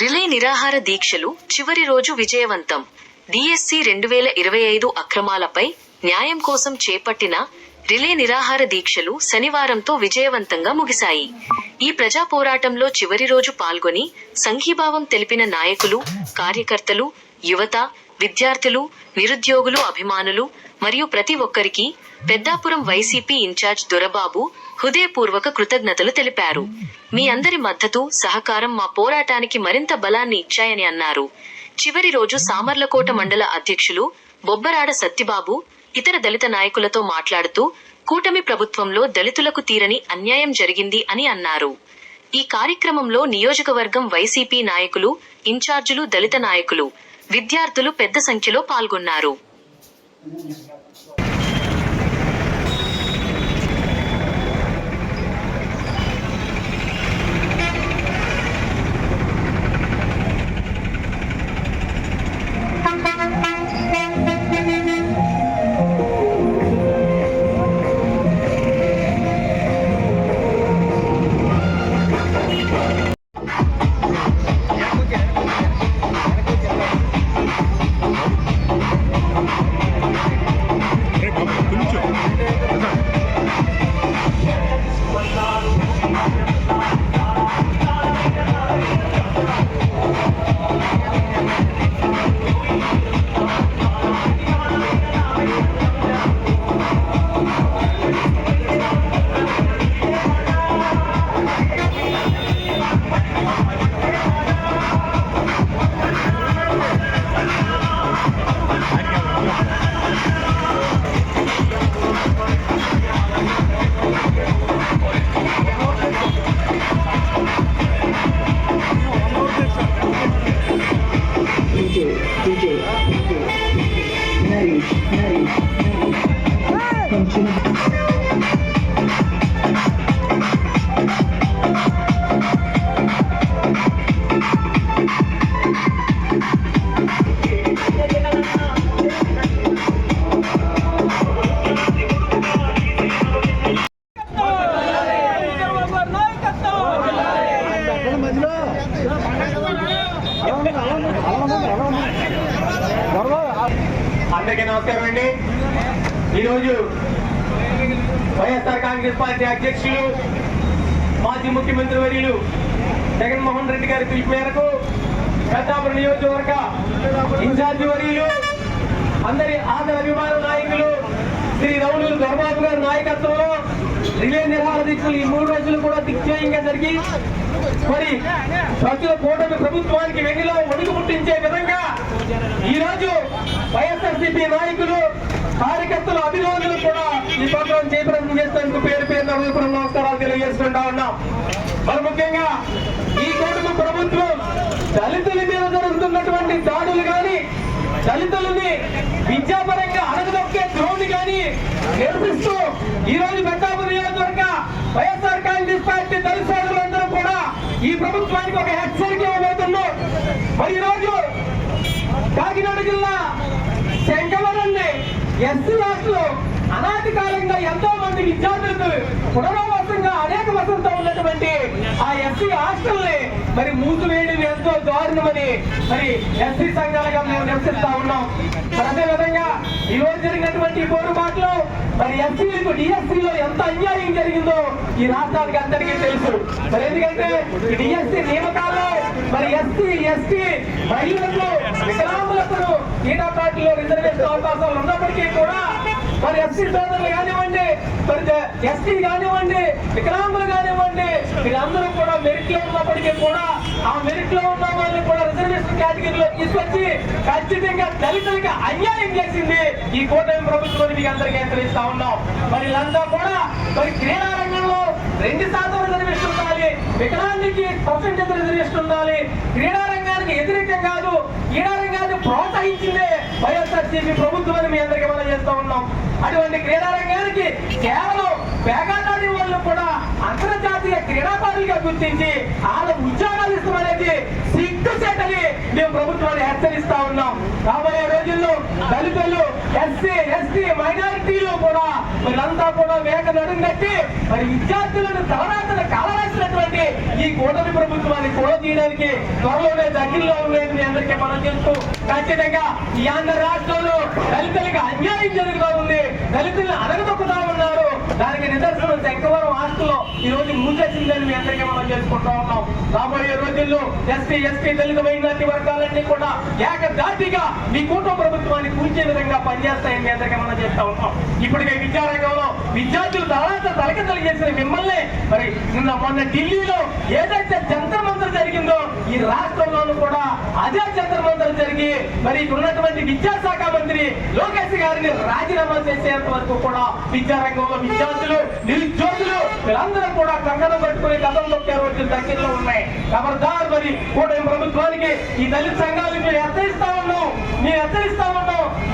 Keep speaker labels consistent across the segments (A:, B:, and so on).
A: Relay నిరాహార దీక్షలు చివరి రోజు విజయవంతం. డిఎస్సి 2025 అక్రమాలపై న్యాయం కోసం చేపట్టిన రిలే నిరాహార దీక్షలు శనివారంతో విజయవంతంగా ముగిశాయి. ఈ ప్రజా పోరాటంలో చివరి రోజు పాల్గొని సంఘీభావం తెలిపిన నాయకులు, కార్యకర్తలు, యువత, విద్యార్థులు, నిరుద్యోగులు, అభిమానులు మరియు ప్రతి ఒక్కరికి పెద్దాపురం వైసీపీ ఇన్ఛార్జ్ దొరబాబు హృదయపూర్వక కృతజ్ఞతలు తెలిపారు. మీ అందరి మద్దతు, సహకారం మా పోరాటానికి మరింత బలాన్ని ఇచ్చాయని అన్నారు. చివరి రోజు సామర్లకోట మండల అధ్యక్షులు బొబ్బరాడ సత్తిబాబు ఇతర దళిత నాయకులతో మాట్లాడుతూ కూటమి ప్రభుత్వంలో దళితులకు తీరని అన్యాయం జరిగింది అని అన్నారు. ఈ కార్యక్రమంలో నియోజకవర్గం వైసీపీ నాయకులు, ఇన్ఛార్జీలు, దళిత నాయకులు, విద్యార్థులు పెద్ద సంఖ్యలో పాల్గొన్నారు.
B: అందరికీ నమస్కారం అండి. ఈరోజు వైఎస్ఆర్ కాంగ్రెస్ పార్టీ అధ్యక్షులు, మాజీ ముఖ్యమంత్రి వర్యులు జగన్మోహన్ రెడ్డి గారి పిలుపు మేరకు పెద్దాపురం నియోజకవర్గ ఇన్ఛార్జి వర్యులు, అందరి ఆదర అభిమాన నాయకులు శ్రీ రౌలు దొరబాబు గారి నాయకత్వంలో రిలే నిరాహార దీక్షలు ఈ 3 రోజులు కూడా దిగ్విజయంగా జరిగి మరి ప్రజల కూటమి ప్రభుత్వానికి వెన్నులో వణుకు పుట్టించే విధంగా ఈ రోజు వైఎస్ఆర్సీపీ నాయకులు, కార్యకర్తలు, అభిమానులు కూడా ఈ ప్రోగ్రాం చేపట్టడం చేసేందుకు పేరు పేరున హృదయపూర్వక నమస్కారాలు తెలియజేసుకుంటా ఉన్నాం. మరి ముఖ్యంగా ఈ కూటమి ప్రభుత్వం దళితుల మీద జరుగుతున్నటువంటి దాడులు కానీ, దళితులని విద్యాపరంగా అణగదొక్కే ద్రోణి కానీ నిరసిస్తూ ఈ రోజు పెద్దాపురం నియోజకవర్గ వైఎస్ఆర్ కాంగ్రెస్ పార్టీ దళిత సోదరులందరూ కూడా ఈ ప్రభుత్వానికి ఒక హెచ్చరిక ఇవ్వబోతున్నారు. మరి ఈ రోజు కాకినాడ జిల్లా శంకవరాన్ని ఎస్సీ హాస్టల్లో అనాది కాలంగా ఎంతో మంది విద్యార్థులకు పునరావాసంగా అనేక వసతులతో ఉన్నటువంటి ఆ ఎస్సీ హాస్టల్ ని మరి మూసివేయడం ఎంతో దారుణమని మరి ఎస్సీ సంఘాలుగా మేము నిరసిస్తా ఉన్నాం. మరి అదే విధంగా ఈ రోజు జరిగినటువంటి పోరుబాటులో మరి ఎస్సీలకు డిఎస్సీలో ఎంత అన్యాయం జరిగిందో ఈ రాష్ట్రానికి అందరికీ తెలుసు. మరి ఎందుకంటే డిఎస్సీ నియామకాల్లో మరి ఎస్సీ, ఎస్టీ, మహిళలకు, వికలాంగులకు క్రీడా పార్టీలో రిజర్వేషన్ అవకాశాలు ఉన్నప్పటికీ కూడా మరి ఎస్సీ సోదరులు కానివ్వండి, మరి ఎస్టీ కానివ్వండి, వికలాంగులు కానివ్వండి, వీళ్ళందరూ కూడా మెరిట్ లో ఉన్నప్పటికీ కూడా ఆ మెరిట్ లో ఉన్న వాళ్ళని కూడా రిజర్వేషన్ కేటగిరీలో తీసుకొచ్చి ఖచ్చితంగా దళితులకి అన్యాయం చేసింది ఈ కూటమి ప్రభుత్వం. మీకు అందరికీ హెచ్చరిస్తా ఉన్నాం. మరి వీళ్ళంతా కూడా మరి క్రీడా రంగంలో 2% రిజర్వేషన్ ఉండాలి, వికలాంగులకి % రిజర్వేషన్ ఉండాలి. క్రీడా రంగానికి వ్యతిరేకం కాదు, క్రీడా రంగాన్ని ప్రోత్సహించిందే వైఎస్ఆర్సీపీ ప్రభుత్వం మీ అందరికీ మనం చేస్తా ఉన్నాం. అటువంటి క్రీడా రంగానికి కేవలం వేగాటాడి వాళ్ళు కూడా అంతర్జాతీయ క్రీడాకారులుగా గుర్తించి వాళ్ళ ఉద్యోగాలు ఇస్తామనేది సిగ్గుచేటని మేము ప్రభుత్వాన్ని హెచ్చరిస్తా ఉన్నాం. రాబోయే రోజుల్లో దళితులు, ఎస్సీ, ఎస్టీ, మైనారిటీలు కూడా వీళ్ళంతా కూడా వేగ నడుం కట్టి మరి విద్యార్థులను తలరాతలు కాలరాసినటువంటి ఈ కూటమి ప్రభుత్వాన్ని కూడా తీయడానికి త్వరలోనే దగ్గరలో ఉండేది మీ అందరికీ మనం చేస్తూ ఖచ్చితంగా ఈ ఆంధ్ర రాష్ట్రంలో దళితులకు అన్యాయం జరుగుతూ ఉంది, దళితులను అడగదొక్కుతా ఉన్నారు. దానికి నిదర్శనం శంకవరం హాస్టల్లో ఈ రోజు మూసేసిందని మీ అందరికీ మనం చేసుకుంటా ఉన్నాం. రాబోయే రోజుల్లో ఎస్టీ దళిత మైనార్టీ వర్గాలన్నీ కూడా ఏకదాటిగా మీ కూటమి ప్రభుత్వాన్ని కూల్చే విధంగా పనిచేస్తాయని మీ అందరికీ మనం చేస్తా ఉన్నాం. ఇప్పటికే విద్యారంగంలో విద్యార్థులు తలకిందలు చేసిన మిమ్మల్ని మరి మొన్న ఢిల్లీలో ఏదైతే జంతర్ మంతర్ జరిగిందో ఈ రాష్ట్రంలోనూ కూడా అదే జంతర్ మంతర్ జరిగి మరి ఉన్నటువంటి విద్యాశాఖ మంత్రి లోకేష్ గారిని రాజీనామా చేసేంత వరకు కూడా విద్యారంగంలో విద్యార్థులు నిరుద్యోగులు వీళ్ళందరూ కూడా కంకణం పట్టుకుని కథం తొక్కే రోజులు దగ్గరలో ఉన్నాయి. ఖబర్దార్ మరి కూటమి ప్రభుత్వానికి ఈ దళిత సంఘాలు మీరు హెచ్చరిస్తా ఉన్నాం.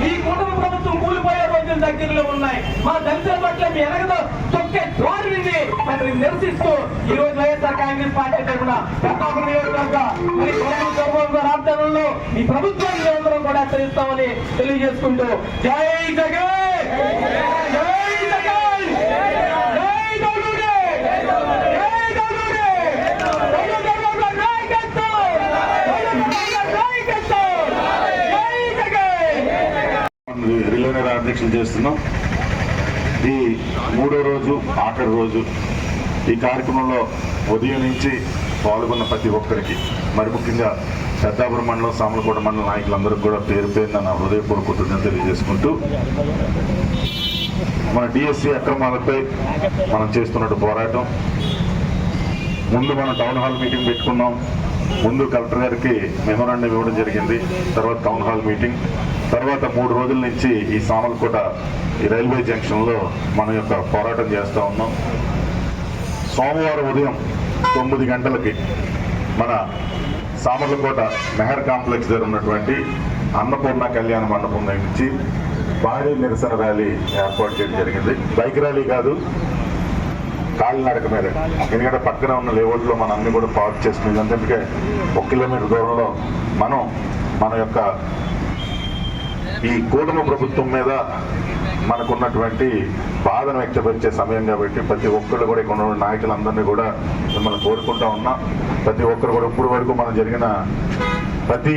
B: మీ కూటమి ప్రభుత్వం కూలిపోయే రోజులు దగ్గరలో ఉన్నాయి. మా దళితుల పట్ల మీ ఎనగదో తొక్కే ధోరణిని మరి నిరసిస్తూ ఈ రోజు వైఎస్ఆర్ కాంగ్రెస్ పార్టీ తరఫున ప్రతాపం నియోజకవర్గ మరి రాష్ట్రంలో ఈ ప్రభుత్వాన్ని అందరం కూడా హెచ్చరిస్తామని తెలియజేసుకుంటూ జై జగన్, జై జగన్, జై గౌడూరే, జై గౌడూరే,
C: రిలే నిరాధ్యక్షలు చేస్తున్నాం. ఈ 3వ రోజు ఆఖరి రోజు ఈ కార్యక్రమంలో ఉదయం నుంచి పాల్గొన్న ప్రతి ఒక్కరికి, మరి ముఖ్యంగా పెద్దాపురం మండలం, సామలకోట మండలం నాయకులందరికీ కూడా పేరు పేరున నా హృదయపూర్వక కృతజ్ఞతలు తెలియజేసుకుంటూ, మన డిఎస్సి అక్రమాలపై మనం చేస్తున్నట్టు పోరాటం, ముందు మనం టౌన్ హాల్ మీటింగ్ పెట్టుకున్నాం. ముందు కలెక్టర్ గారికి మెమోరాండం ఇవ్వడం జరిగింది. తర్వాత టౌన్ హాల్ మీటింగ్, తర్వాత 3 రోజుల నుంచి ఈ సామలకోట ఈ రైల్వే జంక్షన్లో మన యొక్క పోరాటం చేస్తూ ఉన్నాం. సోమవారం ఉదయం 9 గంటలకి మన సామర్లకోట మెహర్ కాంప్లెక్స్ దగ్గర ఉన్నటువంటి అన్నపూర్ణ కళ్యాణ మండపం నుంచి భారీ నిరసన ర్యాలీ ఏర్పాటు చేయడం జరిగింది. బైక్ ర్యాలీ కాదు, కాలినడక మీద. ఎందుకంటే పక్కన ఉన్న లేఅవుట్లో మనం అన్ని కూడా పార్క్ చేసుకునేది. అందుకే 1 కిలోమీటర్ దూరంలో మనం మన యొక్క ఈ కూటమి ప్రభుత్వం మీద మనకున్నటువంటి బాధను వ్యక్తపరిచే సమయం కాబట్టి ప్రతి ఒక్కరు కూడా ఇక్కడ ఉన్న నాయకులందరినీ కూడా మిమ్మల్ని కోరుకుంటా ఉన్నాం. ప్రతి ఒక్కరు కూడా ఇప్పుడు వరకు మనం జరిగిన ప్రతి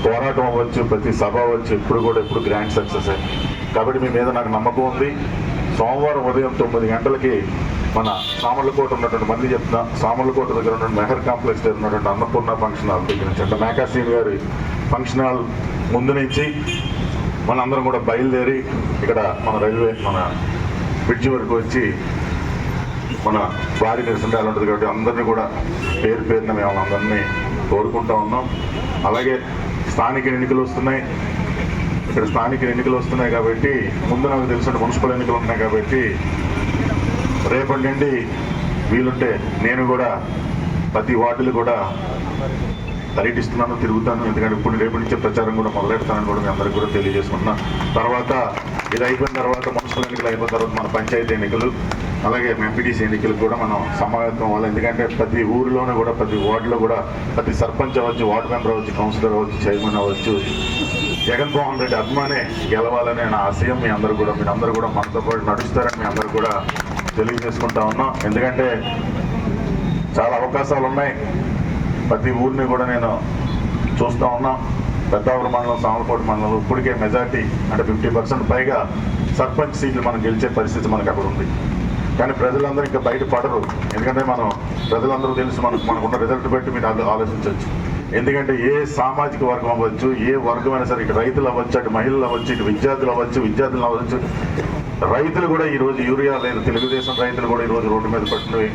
C: పోరాటం అవ్వచ్చు, ప్రతి సభ అవ్వచ్చు, ఎప్పుడు గ్రాండ్ సక్సెస్. కాబట్టి మీ మీద నాకు నమ్మకం ఉంది. సోమవారం ఉదయం 9 గంటలకి మన సామర్లకోట ఉన్నటువంటి మంది చెప్తున్నా, సామర్లకోట దగ్గర ఉన్న మెహర్ కాంప్లెక్స్ దగ్గర ఉన్నటువంటి అన్నపూర్ణ ఫంక్షన్ హాల్ దగ్గర నుంచి, అంటే మేకాసీన్ గారి ఫంక్షన్ హాల్ ముందు నుంచి మనందరం కూడా బయలుదేరి ఇక్కడ మన రైల్వే మన బ్రిడ్జి వరకు వచ్చి మన భారీ నిరసన ర్యాలీ ఉంటుంది. కాబట్టి అందరినీ కూడా పేరు పేరున మేము అందరినీ కోరుకుంటా ఉన్నాం. అలాగే స్థానిక ఎన్నికలు వస్తున్నాయి, ఇక్కడ స్థానిక ఎన్నికలు వస్తున్నాయి కాబట్టి ముందు నాకు తెలిసిన మున్సిపల్ ఎన్నికలు ఉన్నాయి కాబట్టి రేపటి నుండి వీలుంటే నేను కూడా ప్రతి వార్డులు కూడా పర్యటిస్తున్నాను, తిరుగుతాను. ఎందుకంటే ఇప్పుడు రేపటి నుంచే ప్రచారం కూడా మొదలెడతానని కూడా మీ అందరికీ కూడా తెలియజేసుకుంటున్నా. తర్వాత ఇది అయిపోయిన తర్వాత మున్సిపల్ ఎన్నికలు అయిపోయిన తర్వాత మన పంచాయతీ ఎన్నికలు, అలాగే ఎంపీటీసీ ఎన్నికలు కూడా మనం సమావేశం అవ్వాలి. ఎందుకంటే ప్రతి ఊరిలోనూ కూడా ప్రతి వార్డులో కూడా ప్రతి సర్పంచ్ అవ్వచ్చు, వార్డు మెంబర్ అవ్వచ్చు, కౌన్సిలర్ అవ్వచ్చు, చైర్మన్ అవ్వచ్చు, జగన్మోహన్ రెడ్డి అభిమానే గెలవాలనే నా ఆశయం. మీ అందరూ కూడా మనతో పాటు నడుస్తారని మీ అందరూ కూడా తెలియజేసుకుంటా ఉన్నాం. ఎందుకంటే చాలా అవకాశాలు ఉన్నాయి. ప్రతి ఊరిని కూడా నేను చూస్తూ ఉన్నాం. పెద్దాపురం మండలం, సామలకోట మండలం ఇప్పటికే మెజార్టీ అంటే 50% పైగా సర్పంచ్ సీట్లు మనం గెలిచే పరిస్థితి మనకు అక్కడ ఉంది. కానీ ప్రజలందరూ ఇంకా బయట పడరు. ఎందుకంటే ప్రజలందరూ తెలుసు, మనకున్న రిజల్ట్ బట్టి మీరు ఆలోచించవచ్చు. ఎందుకంటే ఏ సామాజిక వర్గం అవ్వచ్చు, ఏ వర్గమైనా సరే, ఇటు రైతులు అవ్వచ్చు, అటు మహిళలు అవ్వచ్చు, ఇటు విద్యార్థులు అవ్వచ్చు, రైతులు కూడా ఈరోజు యూరియా లేదు, తెలుగుదేశం రైతులు కూడా ఈరోజు రోడ్డు మీద పట్టుకుని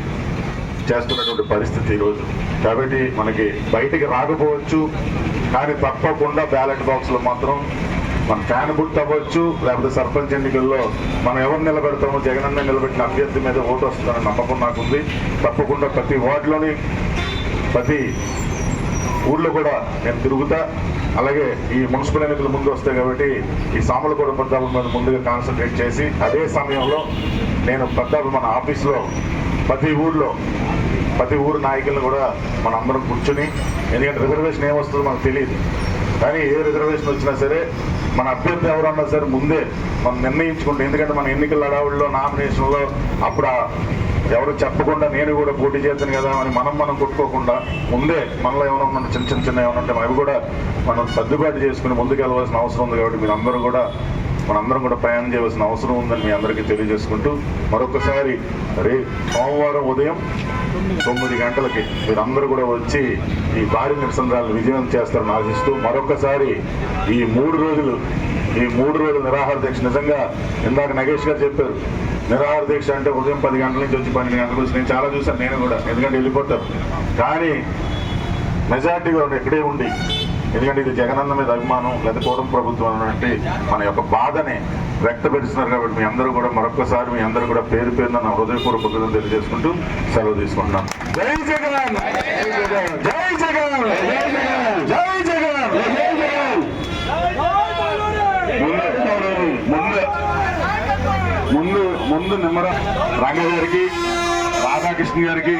C: చేస్తున్నటువంటి పరిస్థితి ఈరోజు. కాబట్టి మనకి బయటికి రాకపోవచ్చు, కానీ తప్పకుండా బ్యాలెట్ బాక్స్లో మాత్రం మన ఫ్యాన్ గుర్తు అవ్వచ్చు, లేకపోతే సర్పంచ్ ఎన్నికల్లో మనం ఎవరు నిలబెడతామో జగనన్న నిలబెట్టిన అభ్యర్థి మీద ఓటు వస్తుందని నమ్మకం నాకుంది. తప్పకుండా ప్రతి వార్డులోని ప్రతి ఊళ్ళో కూడా నేను తిరుగుతా. అలాగే ఈ మున్సిపల్ ఎన్నికలు ముందు వస్తాయి కాబట్టి ఈ సామలకోట పెద్దాపురం మీద ముందుగా కాన్సన్ట్రేట్ చేసి, అదే సమయంలో నేను పెద్దాపురం మన ఆఫీస్లో ప్రతి ఊరు నాయకులను కూడా మన అందరం కూర్చొని, ఎందుకంటే రిజర్వేషన్ ఏమొస్తుందో మనకు తెలియదు, కానీ ఏ రిజర్వేషన్ వచ్చినా సరే మన అభ్యర్థి ఎవరన్నా సరే ముందే మనం నిర్ణయించుకుంటాం. ఎందుకంటే మన ఎన్నికల అడావుల్లో నామినేషన్లో అప్పుడు ఎవరు చెప్పకుండా నేను కూడా పోటీ చేస్తాను కదా అని మనం కొట్టుకోకుండా ముందే మనలో ఏమైనా చిన్న ఏమైనా ఉంటే అవి కూడా మనం సర్దుబాటు చేసుకుని ముందుకు వెళ్ళవలసిన అవసరం ఉంది. కాబట్టి మనందరం కూడా ప్రయాణం చేయవలసిన అవసరం ఉందని మీ అందరికీ తెలియజేసుకుంటూ మరొకసారి సోమవారం ఉదయం 9 గంటలకి మీరందరూ కూడా వచ్చి ఈ భారీ నిరసనలు విజయం చేస్తారని ఆశిస్తూ మరొకసారి ఈ 3 రోజులు నిరాహార దీక్ష నిజంగా ఇందాక నగేష్ గారు చెప్పారు, నిరాహార దీక్ష అంటే ఉదయం 10 గంటల నుంచి వచ్చి 12 గంటల నుంచి నేను చాలా చూశాను, నేను కూడా, ఎందుకంటే వెళ్ళిపోతారు. కానీ మెజార్టీగా ఇక్కడే ఉండి, ఎందుకంటే ఇది జగనన్న మీద అభిమానం లేదా కూటమి ప్రభుత్వం అన్నట్టు మన యొక్క బాధని వ్యక్తపరుస్తున్నారు. కాబట్టి మీ అందరూ కూడా మరొకసారి మీ అందరూ కూడా పేరు పేరున నా హృదయపూర్వక తెలియజేసుకుంటూ సెలవు తీసుకుంటున్నాను. జై జగన్, జై జగన్, జై జగన్, జై జగన్. ముందు నిమ్మర రంగ గారికి, రాధాకృష్ణ గారికి